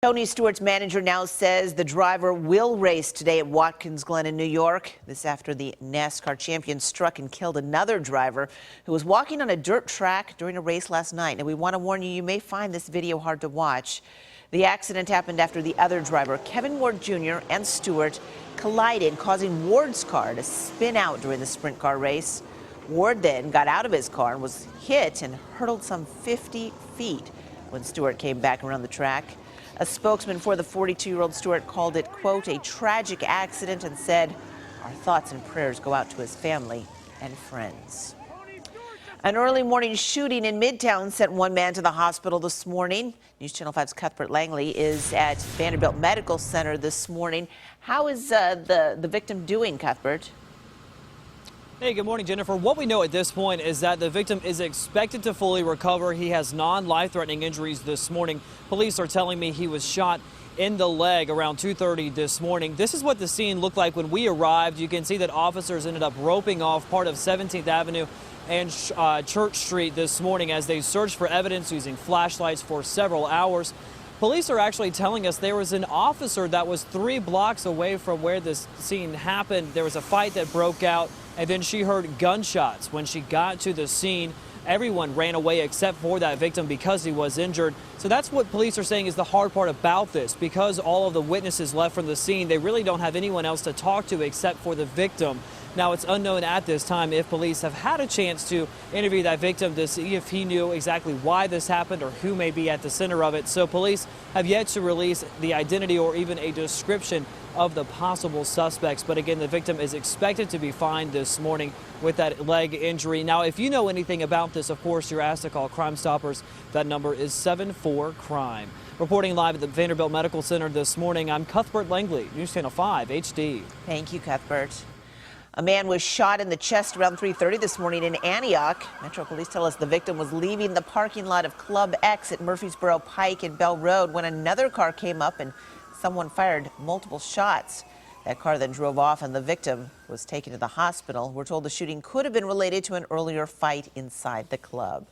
Tony Stewart's manager now says the driver will race today at Watkins Glen in New York. This after the NASCAR champion struck and killed another driver who was walking on a dirt track during a race last night. And we want to warn you, you may find this video hard to watch. The accident happened after the other driver, Kevin Ward Jr. and Stewart, collided, causing Ward's car to spin out during the sprint car race. Ward then got out of his car and was hit and hurtled some 50 feet when Stewart came back around the track. A spokesman for the 42-year-old Stewart called it, quote, a tragic accident and said, our thoughts and prayers go out to his family and friends. An early morning shooting in Midtown sent one man to the hospital this morning. News Channel 5's Cuthbert Langley is at Vanderbilt Medical Center this morning. How is the victim doing, Cuthbert? Hey, good morning, Jennifer. What we know at this point is that the victim is expected to fully recover. He has non-life-threatening injuries this morning. Police are telling me he was shot in the leg around 2:30 this morning. This is what the scene looked like when we arrived. You can see that officers ended up roping off part of 17th Avenue and Church Street this morning as they searched for evidence using flashlights for several hours. Police are actually telling us there was an officer that was 3 blocks away from where this scene happened. There was a fight that broke out, and then she heard gunshots. When she got to the scene, everyone ran away except for that victim because he was injured. So that's what police are saying is the hard part about this. Because all of the witnesses left from the scene, they really don't have anyone else to talk to except for the victim. Now, it's unknown at this time if police have had a chance to interview that victim to see if he knew exactly why this happened or who may be at the center of it. So police have yet to release the identity or even a description of the possible suspects. But again, the victim is expected to be fine this morning with that leg injury. Now, if you know anything about this, of course, you're asked to call Crime Stoppers. That number is 74-CRIME. Reporting live at the Vanderbilt Medical Center this morning, I'm Cuthbert Langley, News Channel 5 HD. Thank you, Cuthbert. A man was shot in the chest around 3:30 this morning in Antioch. Metro Police tell us the victim was leaving the parking lot of Club X at Murfreesboro Pike and Bell Road when another car came up and someone fired multiple shots. That car then drove off and the victim was taken to the hospital. We're told the shooting could have been related to an earlier fight inside the club.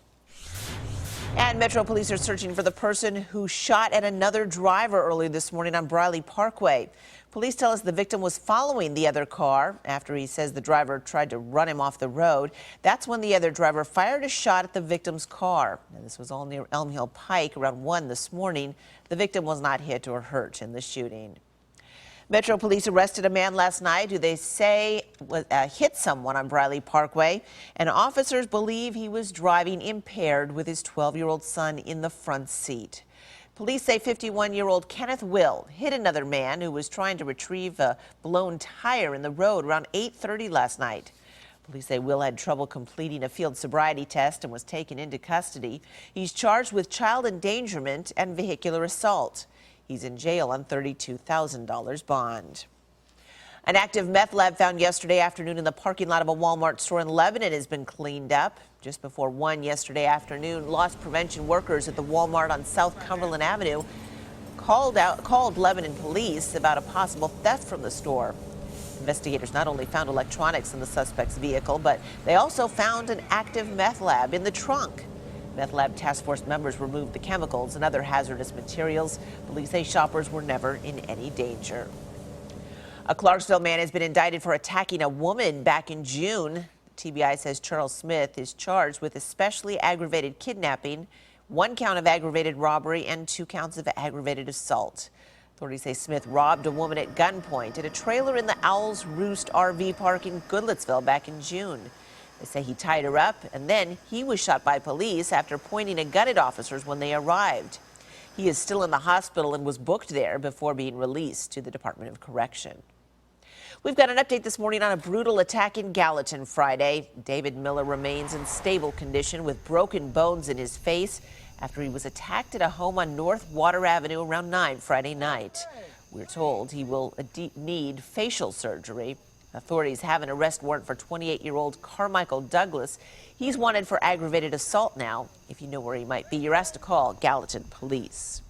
And Metro Police are searching for the person who shot at another driver early this morning on Briley Parkway. Police tell us the victim was following the other car after he says the driver tried to run him off the road. That's when the other driver fired a shot at the victim's car. And this was all near Elm Hill Pike around 1 this morning. The victim was not hit or hurt in the shooting. Metro Police arrested a man last night who they say hit someone on Briley Parkway, and officers believe he was driving impaired with his 12-year-old son in the front seat. Police say 51-year-old Kenneth Will hit another man who was trying to retrieve a blown tire in the road around 8:30 last night. Police say Will had trouble completing a field sobriety test and was taken into custody. He's charged with child endangerment and vehicular assault. He's in jail on $32,000 bond. An active meth lab found yesterday afternoon in the parking lot of a Walmart store in Lebanon has been cleaned up. Just before 1 yesterday afternoon, loss prevention workers at the Walmart on South Cumberland Avenue called Lebanon police about a possible theft from the store. Investigators not only found electronics in the suspect's vehicle, but they also found an active meth lab in the trunk. Meth lab task force members removed the chemicals and other hazardous materials. Police say shoppers were never in any danger. A Clarksville man has been indicted for attacking a woman back in June. TBI says Charles Smith is charged with especially aggravated kidnapping, 1 count of aggravated robbery, and 2 counts of aggravated assault. Authorities say Smith robbed a woman at gunpoint at a trailer in the Owl's Roost RV park in Goodlettsville back in June. They say he tied her up, and then he was shot by police after pointing a gun at officers when they arrived. He is still in the hospital and was booked there before being released to the Department of Correction. We've got an update this morning on a brutal attack in Gallatin Friday. David Miller remains in stable condition with broken bones in his face after he was attacked at a home on North Water Avenue around 9 Friday night. We're told he will need facial surgery. Authorities have an arrest warrant for 28-year-old Carmichael Douglas. He's wanted for aggravated assault now. If you know where he might be, you're asked to call Gallatin Police.